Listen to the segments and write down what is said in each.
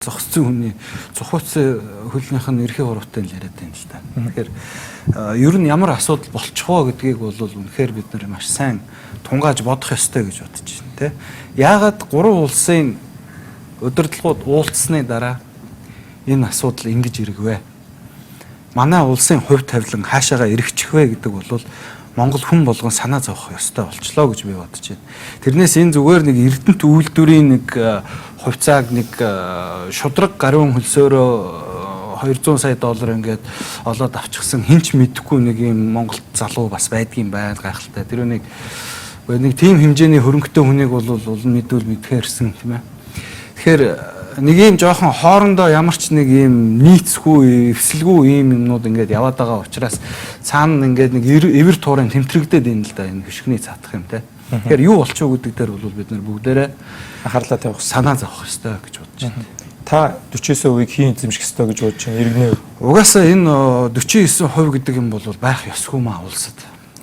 зогссон хүний цухууц хөлнийх нь эрхээ уруутай л яриад байна л да. Тэгэхээр ер нь ямар асуудал болчих вэ гэдгийг бол үнэхээр бид нар маш сайн тунгааж бодох ёстой гэж бодож байна те. Яагаад гурван улсын удирдлагууд уулзсны дараа энэ асуудал ингэж иргэвэ? Манай улсын хувь тавилан хаашаага эргэчих вэ гэдэг бол Монгол хүн болгон санаа зовох ёстой болчлоо гэж би бодож байна. Тэрнээс энэ зүгээр нэг эрдэнэт үйлдвэрийн нэг хувьцааг нэг шудраг гарын хөлсөөрөө $200 сая ингээд олоод авчихсан хинч мэдэхгүй нэг юм Монгол залуу бас байдгийн байна гайхалтай. Тэр нэг тийм хэмжээний хөрөнгөтэй хүнийг бол мэдвэл мэдхээрсэн тийм ээ. Тэгэхээр нэг юм жоохон хоорондоо ямар ч нэг юм нийцгүй, эвсэлгүй юм юмнууд ингээд яваад байгаа учраас цаана ингээд нэг эвэр туурын тэмтрэгдээд байна л да энэ хөшгөний цаатах юм те. Тэгэхээр юу болчих вэ гэдэг дээр бол бид нар бүгдээрээ анхаарлаа тавих, санаа зовох ёстой гэж бодож байна. Та 49%-ийг хийн эзэмших ёстой гэж бодож байна. Иргэнэ. Угаасаа энэ 49% гэдэг юм бол байх ёсгүй маа улсад.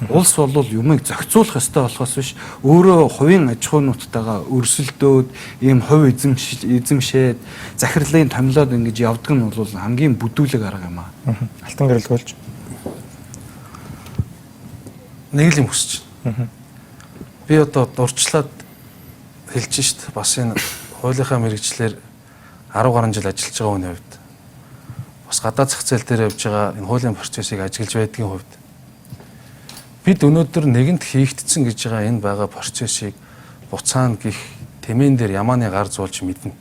Улс бол юмыг зохицуулах ёстой болохоос биш өөрөө хувийн аж ахуйнуудтайгаа өрсөлдөөд ийм хувь эзэмшээд захирлын томилоод ингэж явдаг нь бол хамгийн бүдүүлэг арга юм аа. Алтан гэрэл болж нэг л юм хүсэж байна. Би одоо дурчлаад хэлж шít бас энэ хуулийнхаа мэрэгчлэр 10 гаруй жил ажиллаж байгаа хүний хувьд бас гадаад зах зээл дээр явж байгаа энэ хуулийн процессыг ажиглаж байдгийн хувьд бид өнөөдөр нэгэнт хийгдсэн гэж байгаа энэ байгаа процессыг буцаана гих тэмээн дээр ямааны гар зуулж мэднэ.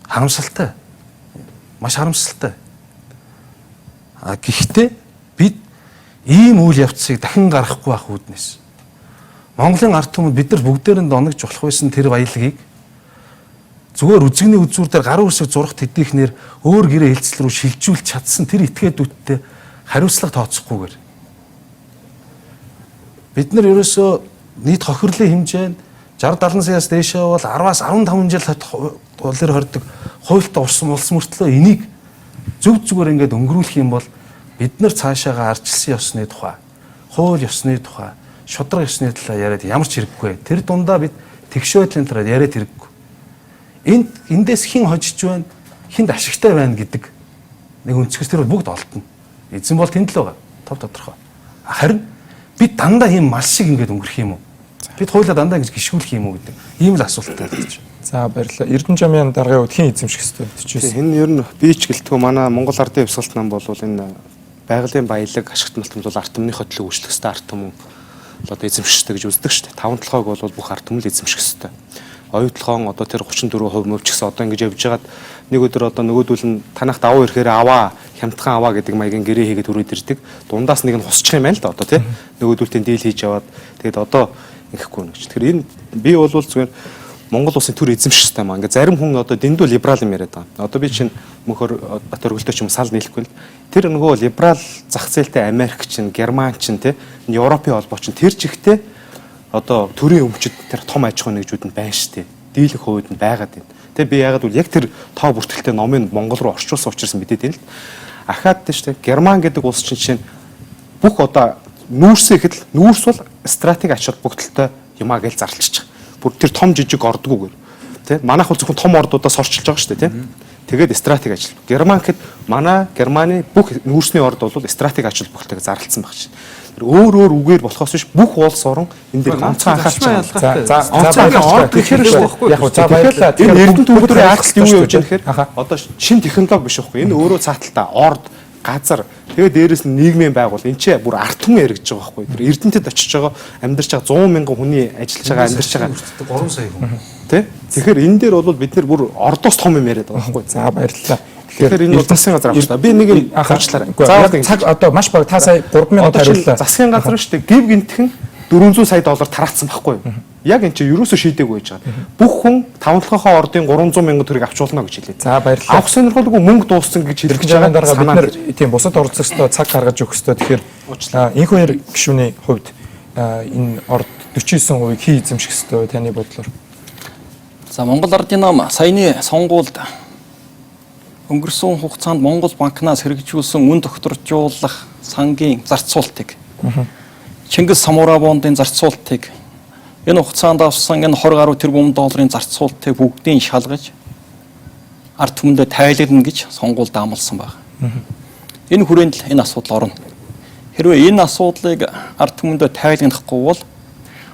Харамсалтай. Маш харамсалтай. Гэхдээ бид ийм үйл явцыг дахин гаргахгүй байх үүднээс Монголын ард түмэнд бид нар бүгдээрээ оногж болох байсан тэр баялагийг зүгээр үзэгний үзүүр дээр гарын үсэг зурах тэднийхнэр өөр гэрээ хэлцэл рүү шилжүүлж чадсан тэр этгээдүүдтэй хариуцлага тооцохгүйгээр бид нар ерөөсөө нийт хохирлын хэмжээнд 60-70 саяас дээшээ бол 10-аас 15 жил улир хордог хуйлтаа урсан улс мөртлөө энийг зөв зүгээр ингээд өнгөрүүлэх юм бол бид нар цаашаага арчилсан ёсны тухай, хууль ёсны тухай, шудраг ёсны талаар яриад ямар ч хэрэггүй. Тэр дундаа бид тэгш байдлын талаар яриад хэрэггүй. Эндээс хэн хожиж байна, хэнд ашигтай байна гэдэг нэг өнцгөөс тэр бүгд олдно. Эзэн бол тэнд л байгаа. Тов тодорхой. Харин бид дандаа ийм мал шиг ингээд өнгөрөх юм уу? Бид хуулиа дандаа ингэж гიშгүүлэх юм уу гэдэг ийм л асуулттай байж байна. За баярлалаа. Эрдэнэчмын даргын хувьд хэн эзэмших ёстой гэж байна? Энэ ер нь би ч гэлтгүй манай Монгол Ардын Явсгалт нам бол энэ байгалийн баялаг ашигт малтмал ард түмнийхөө төлөө үйлчлэх ёстой ард түмэн одоо эзэмших ёстой гэж үздэг шүү дээ. 5 толгойг бол бүх ард түмэл эзэмших ёстой. Оюутлогоон одоо тэр 34% мөв ч гэсэн одоо ингэж явж байгаад нэг өдөр одоо нөгөөдөл нь танах давуу ирэхээр аваа, хямдхан аваа гэдэг маягийн гэрээ хийгээд өрөөд ирдэг. Дундаас нэг нь хусчих юм байна л да одоо тий. Нөгөөдөлтийн дийл хийж яваад тэгээд одоо ингэхгүй нэг ч. Тэгэхээр энэ би бол зүгээр Монгол улсын төр эзэмших систем аа. Ингээ зарим хүн одоо дэндүү либерал юм яриад байгаа. Одоо би чинь мөнхөр Батөр хөлтөө ч юм сал нийлэхгүй л тэр нөгөө либерал зах зээлтэй Америк чинь, Герман чинь тий, Европын холбоо чинь тэр чигтээ одоо төрийн өмчөд тэр том аж ахуй нэгжүүд нь байна штэ. Дийлэх хувьд нь байгаад байна. Тэ би ягаад бол яг тэр тоо бүртгэлтэй номыг Монгол руу орчуулсан учраас мэдээд байна л. Ахаад тийм штэ. Герман гэдэг улс чинь бүх одоо нүүрсээ ихэд нүүрс бол стратеги ач холбогдолтой юмаа гэж зарлчих. Бүр тэр том жижиг ордгүйгээр. Тэ манайх бол зөвхөн том ордуудаас орчилж байгаа штэ тий. Тэгээд стратеги ажил. Герман гэхэд манай Германы бүх нүүрсний орд бол стратеги ач холбогдолтойг зарлцсан баг шин. Өөр үгээр болохоос биш бүх улс орон энэ дээр ганцхан анхаарч байгаа. За орд гэхээр яг за баярлалаа. Энэ эрдэнэт үйлдвэрийн айлталт юу явж байгаа гэхээр одоо шин технологи биш байхгүй. Энэ өөрөө цааталтаа орд, газар тэгээд дээрэс нь нийгмийн байгуул энэ ч бүр арт түмэн эргэж байгаа байхгүй. Тэр эрдэнэтэд очиж байгаа амьдарч байгаа 100 мянган хүний ажиллаж байгаа амьдарч байгаа 3 сая хүн. Тэ? Тэгэхээр энэ дээр бол бид нар бүр ордоос том юм яриад байгаа байхгүй. За баярлалаа. Тэгэхээр энэ бол засгийн газар авах та. Би нэг юм анхаарчлаарай. За цаг одоо маш бага та сая 3000 хариуллаа. Засгийн газар шүү дээ. Гив гинтхэн $400 сая тараацсан байхгүй юу? Яг энэ чинь ерөөсөө шийдээгүй байж байгаа. Бүх хүн 5-ын ордын 300 мянган төгрөг авчуулна гэж хэлээ. За баярлалаа. Авах сонирхолгүй мөнгө дууссан гэж хэлж байгаа дараа бид нар тийм бусад оролцогчдоо цаг гаргаж өгөх ёстой. Тэгэхээр энх хоёр гишүүний хувьд энэ орд 49%-ийг хий эзэмших ёстой таны бодлоор. За Монгол Ардын нам саяны сонгуульд өнгөрсөн хугацаанд Монгол банкнаас хэрэгжүүлсэн үн тогтворжуулах сангийн зарцуултыг Чингис Самура бондын зарцуултыг Энэ хугацаанд авсан энэ 20 гаруй тэрбум долларын зарцуулалтыг бүгдийг шалгаж ард түмэндээ тайлгна гэж сонгуульд амласан байна. Энэ хүрээнд л энэ асуудал орно. Хэрвээ энэ асуудлыг ард түмэндээ тайлгнахгүй бол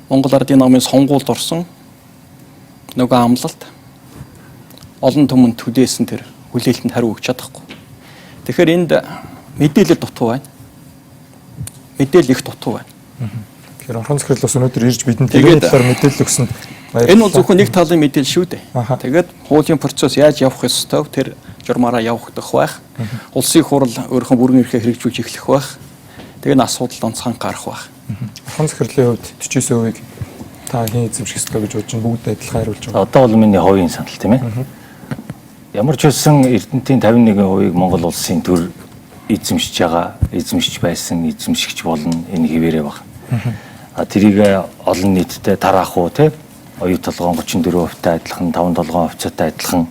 Монгол Ардын намын сонгуульд орсон нөгөө амлалт олон түмэнд түлээсэн тэр хүлээлтэнд хариу өгч чадахгүй. Тэгэхээр энд мэдээлэл дутуу байна. Мэдээлэл их дутуу байна. Тэгэхээр орхон захирал бас өнөөдөр ирж бидэнд тэгээд талаар мэдээлэл өгсөнд баярлалаа. Энэ бол зөвхөн нэг талын мэдээлэл шүү дээ. Тэгээд хуулийн процесс яаж явах ёстой тэр журмаараа явагдах байх. Улсын хурал өөрийнхөө бүрэн эрхээ хэрэгжүүлж эхлэх байх. Тэгээд асуудал онцгой гарах байх. Орхон захирлын хувьд 49%-ийг та хэн эзэмших ёстой гэж бодож бүгд адилхан хариулж байгаа. Одоо бол миний хувийн санал тийм ээ. Ямар ч үсэн Эрдэнэтийн 51%-ийг Монгол улсын төр эзэмшиж байгаа, эзэмшиж байсан, эзэмшигч болно энэ хэвээрээ баг. Тэрийг олон нийтэд тараах уу те оюу толгоон 34%-тай адилхан, 5 толгоон хувьцаатай адилхан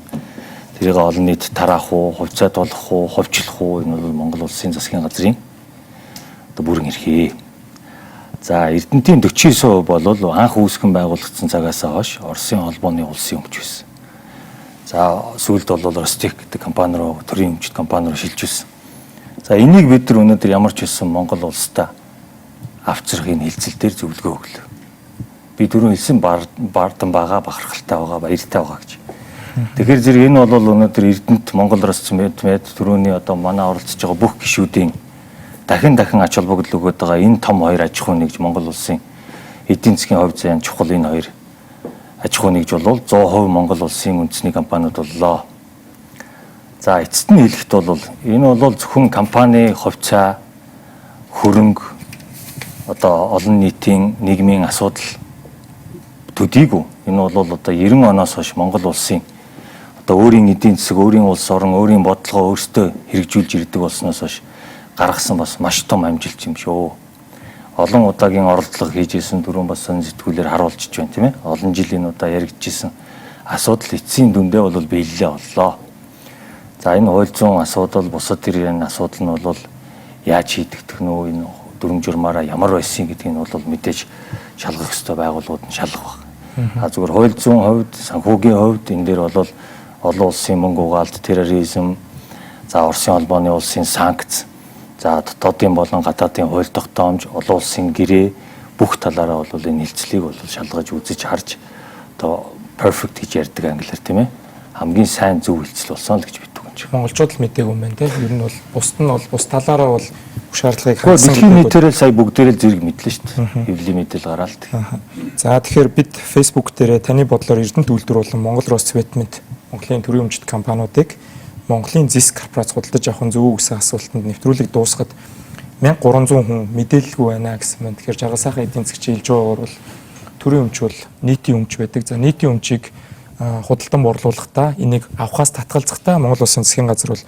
тэрийг олон нийтэд тараах уу, хувьцаат болох уу, ховчлох уу энэ бол Монгол улсын засгийн газрын одоо бүрэн эрхээ. За Эрдэнэтийн 49% бол анх үүсгэн байгуулагдсан цагаас хойш Оросын холбооны улсын өмч байсан. За сүүлд бол Ростех гэдэг компани руу төрийн өмчт компани руу шилжүүлсэн. За энийг бид нар өнөөдөр ямар ч байсан Монгол улстай авчрахын хилцэл дээр зөвлөгөө өглөө. Би түрүү хэлсэн бардам байгаа, бахархалтай байгаа, баяртай байгаа гэж. Тэгэхээр зэрэг энэ бол өнөөдөр Эрдэнэт Монголоос цэмэд түрүүний одоо манай оролцож байгаа бүх гишүүдийн дахин ач холбогдол өгöd байгаа энэ том хоёр аж ахуй нэгж Монгол улсын эдийн засгийн хувьд заян чухал энэ хоёр аж ахуй нэгж бол 100% Монгол улсын үндэсний компаниуд боллоо. За эцэст нь хэлэхэд бол энэ бол зөвхөн компани хувьцаа хөрөнгө одоо олон нийтийн нийгмийн асуудал төдийгүй энэ бол одоо 90 оноос хойш Монгол улсын одоо өөрийн эдийн засаг, өөрийн улс орон, өөрийн бодлогоо өөрсдөө хэрэгжүүлж ирдэг болсноос хойш гаргасан бас маш том амжилт юм шүү. Олон удаагийн оролдлого хийжсэн түрүүн бас сэтгүүлээр харуулж байна тийм ээ. Олон жилийн удаа яригдчихсэн асуудал эцсийн дүндээ бол биелэлээ боллоо. За энэ хууль зүйн асуудал, бусад тэрийн асуудал нь бол яаж шийдэгдэх нь энэ дүрм журмаараа ямар байсан гэдгийг нь бол мэдээж шалгах ёстой байгууллагууд нь шалгах баг. Зүгээр хууль зүйн хувьд, санхүүгийн хувьд энэ дээр бол олон улсын мөнгө угаалт, терроризм, за Оросын холбооны улсын санкц, за дотоодын болон гадаадын хууль тогтоомж, олон улсын гэрээ бүх талаараа бол энэ хилцлийг бол шалгаж үзэж харж одоо perfect гэж ярьдаг англиар тийм ээ. Хамгийн сайн зөв хилцэл болсон л гэж бид түгэнж. Монголчууд л мдэггүй юм байна тийм. Ер нь бол бусд нь бол бус талаараа бол шаардлагыг хангасан. Дэлхийн нийтээрээ сая бүгдээрээ зэрэг мэдлээ шүү дээ. Хэвлэлийн мэдээлэл гараалт. За тэгэхээр бид Facebook дээрээ таны бодлоор Эрдэнэт үйлдвэр болон Монгол Рос Цемент Монголын төрийн өмчт компаниудыг Монголын ЗИС корпорац худалдаж авах нь зөв үү гэсэн асуултанд нэвтрүүлэг дуусгаад 1300 хүн мэдээлэлгүй байна гэсэн байна. Тэгэхээр жаргал сайхан эдийн засгийн хэлж байгаагаар бол төрийн өмч бол нийтийн өмч байдаг. За нийтийн өмчийг худалдан борлуулахдаа энийг авахаас татгалзахдаа Монгол Улсын засгийн газар бол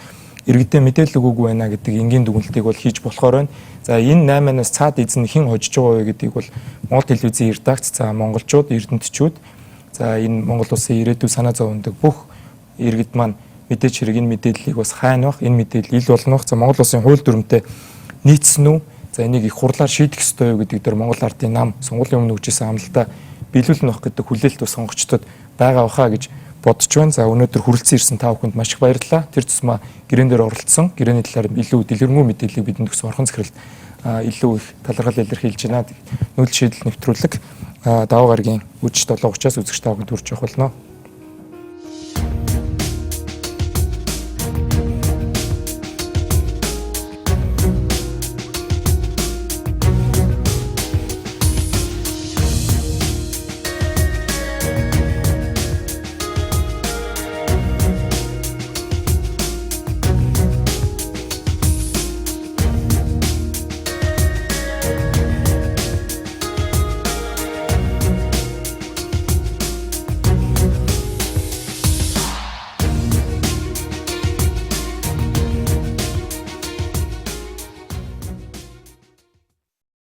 иргэдээ мэдээлэл өгөөгүй байна гэдэг энгийн дүгнэлтийг бол хийж болохоор байна. За энэ 8-аас цаад эзэн хэн хожиж байгаа вэ гэдгийг бол Монгол телевизийн редакц, за монголчууд, эрдэмтчүүд, за энэ Монгол Улсын ирээдүйн санаа зов өндөг бүх иргэд маань мэдээж хэрэг энэ мэдээллийг бас хайна бах, энэ мэдээлэл ил болно бах. За Монгол Улсын хууль дүрмтэй нийцсэн үү? За энийг их хурлаар шийдэх ёстой юу гэдэг дээр Монгол Ардын нам сонгуулийн өмнө өгчсэн амлалтаа биелүүлнэ бах гэдэг хүлээлт бас сонгогчдод байгаа бахаа гэж бодож байна. За өнөөдөр хүрэлцэн ирсэн та бүхэнд маш их баярлалаа. Тэр тусмаа гэрээн дээр оролцсон, гэрээний талаар илүү дэлгэрэнгүй мэдээллийг бидэнд өгсөн орхон захирал илүү их талархал илэрхийлж байна. Нүүл шийдэл нэвтрүүлэг даваа гарагийн үж 7:30-аас үзэгч та бүхэнд хүрч явах болно.